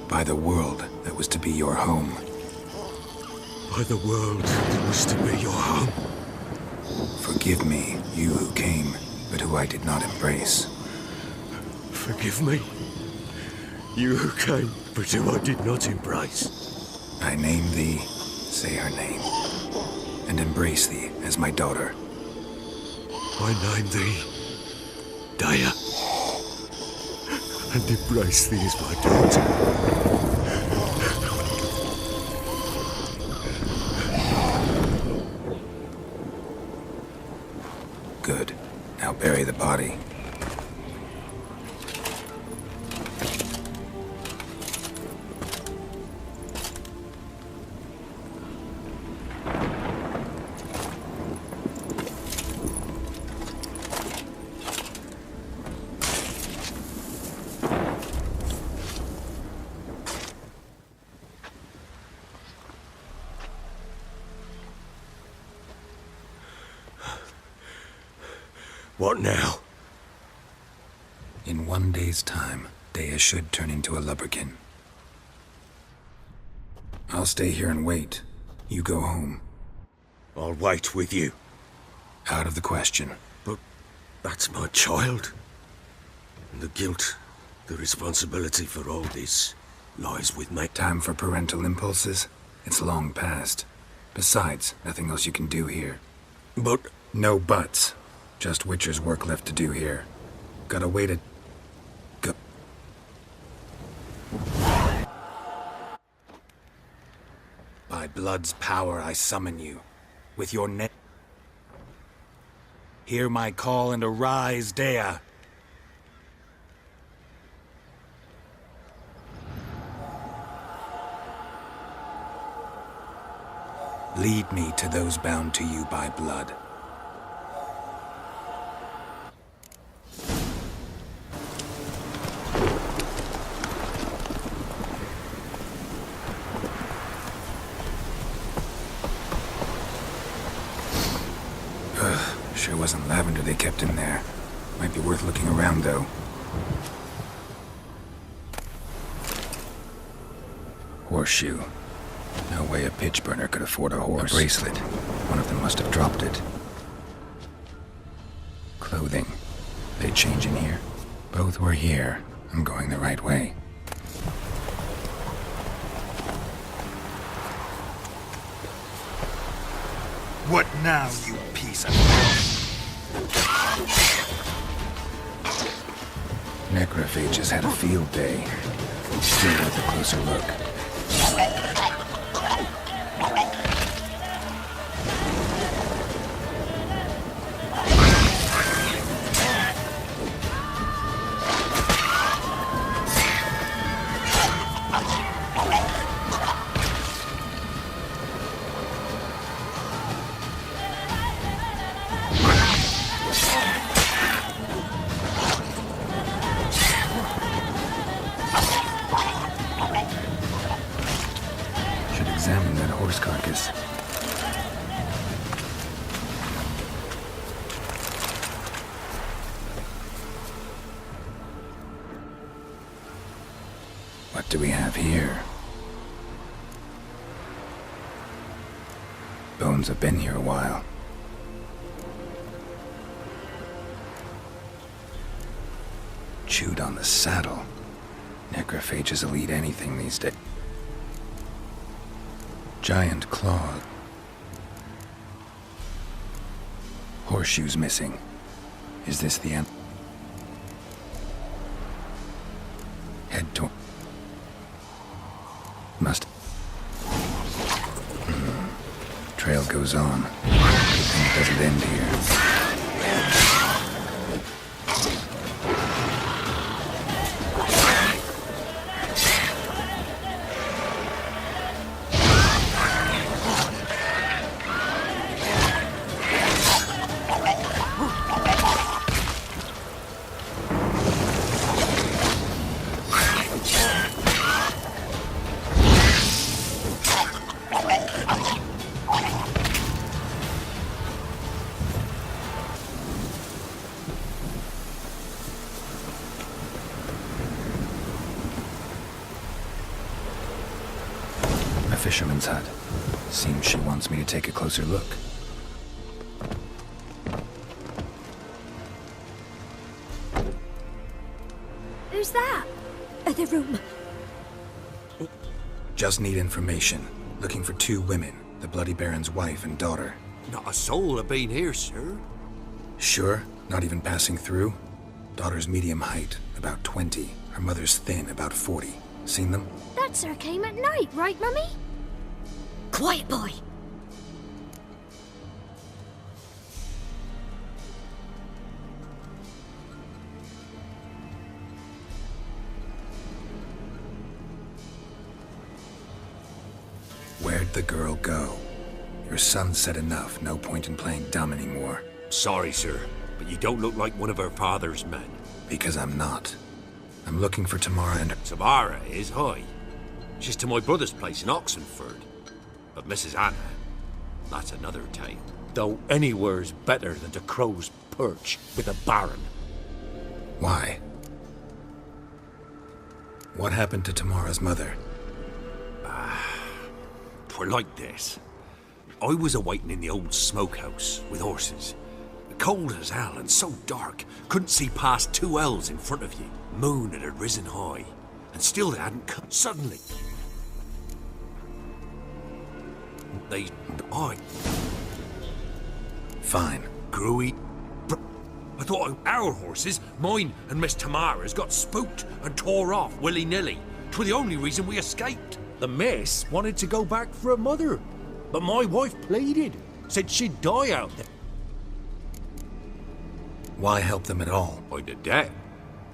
by the world that was to be your home. By the world that was to be your home. Forgive me, you who came, but who I did not embrace. Forgive me, you who came, but who I did not embrace. I name thee, say her name, and embrace thee as my daughter. I name thee, Daya, and embrace thee as my daughter. Good. Now bury the body. What now? In 1 day's time, Daya should turn into a Lubberkin. I'll stay here and wait. You go home. I'll wait with you. Out of the question. But that's my child. And the guilt, the responsibility for all this lies with me. Time for parental impulses? It's long past. Besides, nothing else you can do here. But... No buts. Just Witcher's work left to do here. Gotta wait a... Go... By blood's power I summon you. With your name. Hear my call and arise, Daya. Lead me to those bound to you by blood. Sure wasn't lavender they kept in there. Might be worth looking around, though. Horseshoe. No way a pitch burner could afford a horse. A bracelet. One of them must have dropped it. Clothing. They change in here? Both were here. I'm going the right way. What now, you piece of... Necrophages had a field day. Still worth a closer look. Examine that horse carcass. What do we have here? Bones have been here a while. Chewed on the saddle. Necrophages will eat anything these days. Giant claw. Horseshoes missing. Is this the end? Head torn. Must. Trail goes on. And it doesn't end here. fisherman's hut. Seems she wants me to take a closer look. Who's that? Other room. Just need information. Looking for 2 women, the Bloody Baron's wife and daughter. Not a soul have been here, sir. Sure? Not even passing through? Daughter's medium height, about 20. Her mother's thin, about 40. Seen them? That sir came at night, right, Mummy? Quiet, boy. Where'd the girl go? Your son said enough. No point in playing dumb anymore. Sorry, sir, but you don't look like one of her father's men. Because I'm not. I'm looking for Tamara and her... Tamara is high. She's to my brother's place in Oxenford. But Mrs. Anna, that's another tale. Though anywhere's better than to crow's perch with a baron. Why? What happened to Tamara's mother? Twere like this. I was awaiting in the old smokehouse with horses. Cold as hell and so dark, couldn't see past 2 ells in front of you. Moon had risen high, and still they hadn't come. Suddenly, Fine. Gruey. I thought our horses, mine and Miss Tamara's, got spooked and tore off willy-nilly. 'Twere the only reason we escaped. The miss wanted to go back for her mother, but my wife pleaded, said she'd die out there. Why help them at all? I'd a debt.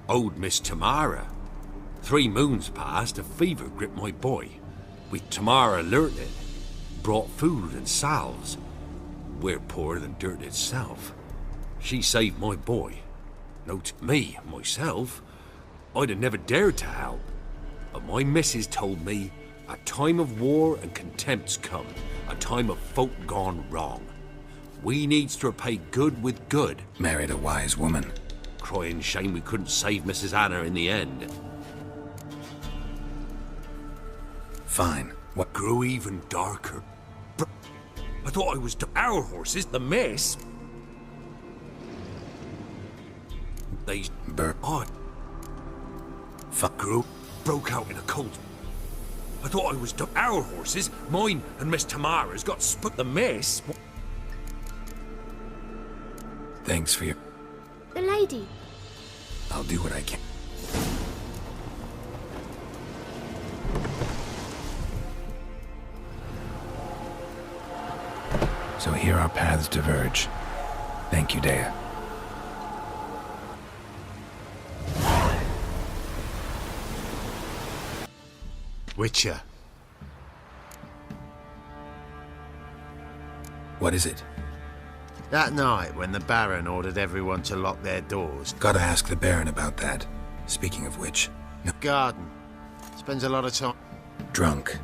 Owed Miss Tamara. 3 moons passed, a fever gripped my boy. With Tamara learnt it, brought food and salves. We're poorer than dirt itself. She saved my boy. No, to me, myself, I'd have never dared to help. But my missus told me a time of war and contempt's come, a time of folk gone wrong. We needs to repay good with good. Married a wise woman. Crying shame we couldn't save Mrs. Anna in the end. Fine. What? Grew even darker. I thought I was to our horses, the miss. They odd. Grew broke out in a cold. I thought I was to our horses, mine and Miss Tamara's got spooked. The miss. Thanks for your... The lady. I'll do what I can. So here our paths diverge. Thank you, Dea. Witcher. What is it? That night when the Baron ordered everyone to lock their doors. Gotta ask the Baron about that. Speaking of which... No. Garden. Spends a lot of time... Drunk.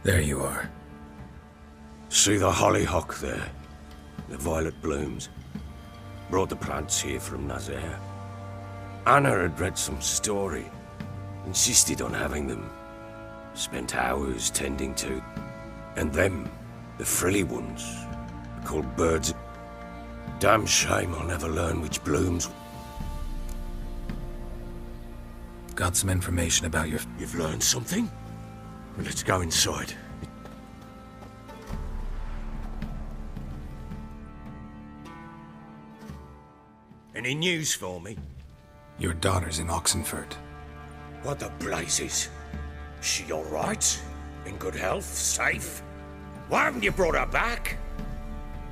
There you are. See the hollyhock there? The violet blooms. Brought the plants here from Nazaire. Anna had read some story. Insisted on having them. Spent hours tending to. And them, the frilly ones, called birds. Damn shame I'll never learn which blooms. Got some information about your... You've learned something? Well, let's go inside. Any news for me? Your daughter's in Oxenford. What the blazes? She all right? In good health? Safe? Why haven't you brought her back?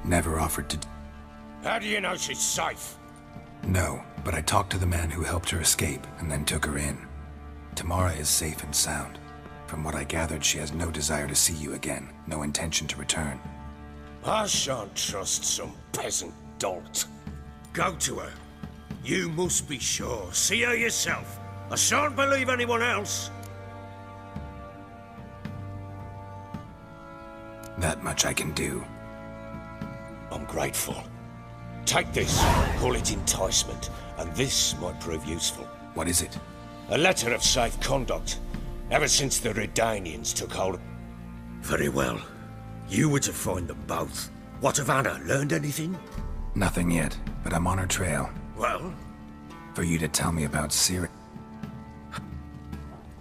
Never offered to... How do you know she's safe? No, but I talked to the man who helped her escape and then took her in. Tamara is safe and sound. From what I gathered, she has no desire to see you again. No intention to return. I shan't trust some peasant dolt. Go to her. You must be sure. See her yourself. I shan't believe anyone else. That much I can do. I'm grateful. Take this, call it enticement, and this might prove useful. What is it? A letter of safe conduct, ever since the Redanians took hold. Very well. You were to find them both. What of Anna? Learned anything? Nothing yet, but I'm on her trail. Well? For you to tell me about Ciri.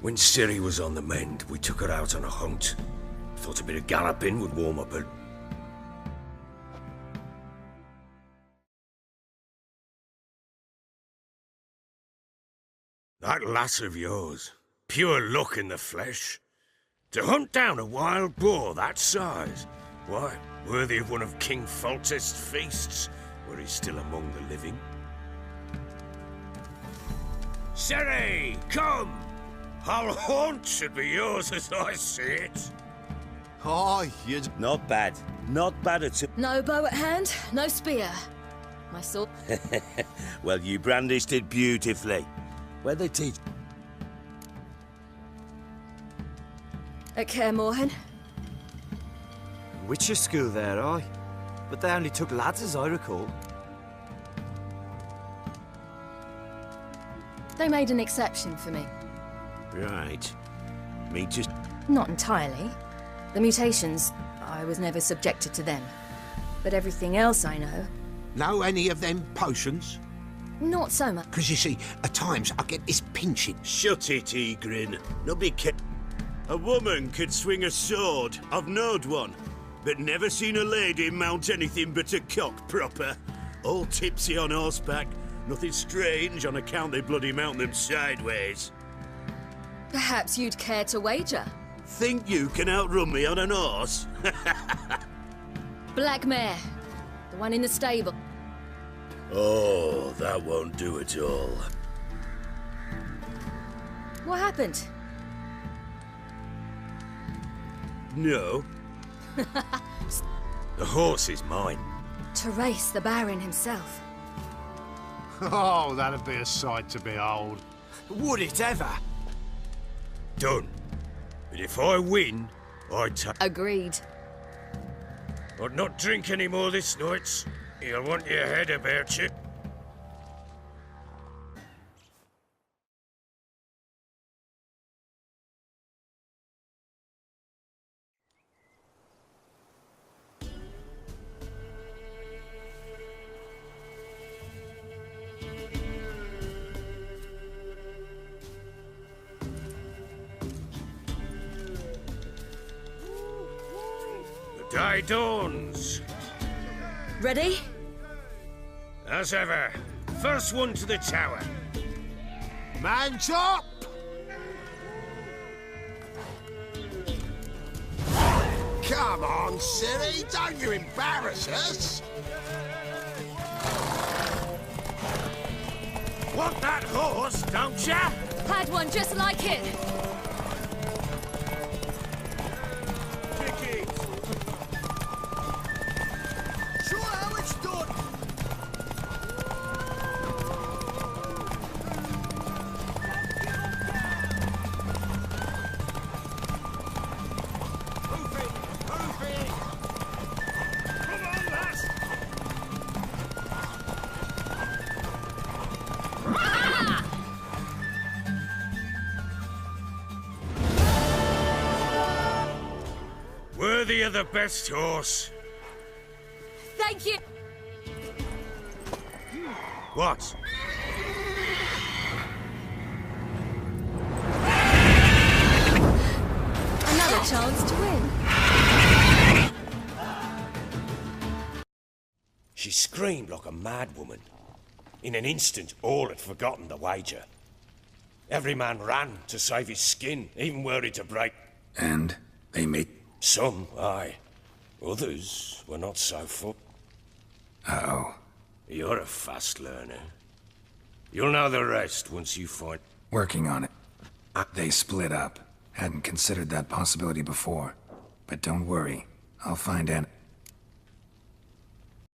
When Ciri was on the mend, we took her out on a hunt. Thought a bit of galloping would warm up her. That lass of yours, pure luck in the flesh. To hunt down a wild boar that size, why, worthy of one of King Foltest's feasts, were he still among the living. Ciri, come! Our haunt should be yours as I see it. Oh, you're... Not bad. Not bad at all. No bow at hand, no spear. My sword... Well, you brandished it beautifully. Where'd they teach? At Kaer Morhen. Witcher school there, aye. But they only took lads, as I recall. They made an exception for me. Right. Me just... Not entirely. The mutations, I was never subjected to them. But everything else I know... Know any of them potions? Not so much. Because you see, at times I get this pinching. Shut it, Egrin. Nobody ca... A woman could swing a sword. I've knowed one. But never seen a lady mount anything but a cock proper. All tipsy on horseback. Nothing strange on account they bloody mount them sideways. Perhaps you'd care to wager? Think you can outrun me on an horse? Black mare. The one in the stable. Oh, that won't do at all. What happened? No. The horse is mine. To race the Baron himself. Oh, that'd be a sight to behold. Would it ever? Done. But if I win, I take... Agreed. I'd not drink any more this night. You'll want your head about you. The day dawns. Ready? As ever, first one to the tower. Man's up! Come on, Ciri, don't you embarrass us! Want that horse, don't ya? Had one just like it. Kick it. Sure how it's done! Worthy of the best horse. Thank you. What? Another chance to win. She screamed like a mad woman. In an instant, all had forgotten the wager. Every man ran to save his skin, even were it to break. And they made... Some, aye. Others were not so full. Uh-oh. You're a fast learner. You'll know the rest once you find... Working on it. They split up. Hadn't considered that possibility before. But don't worry. I'll find Anna.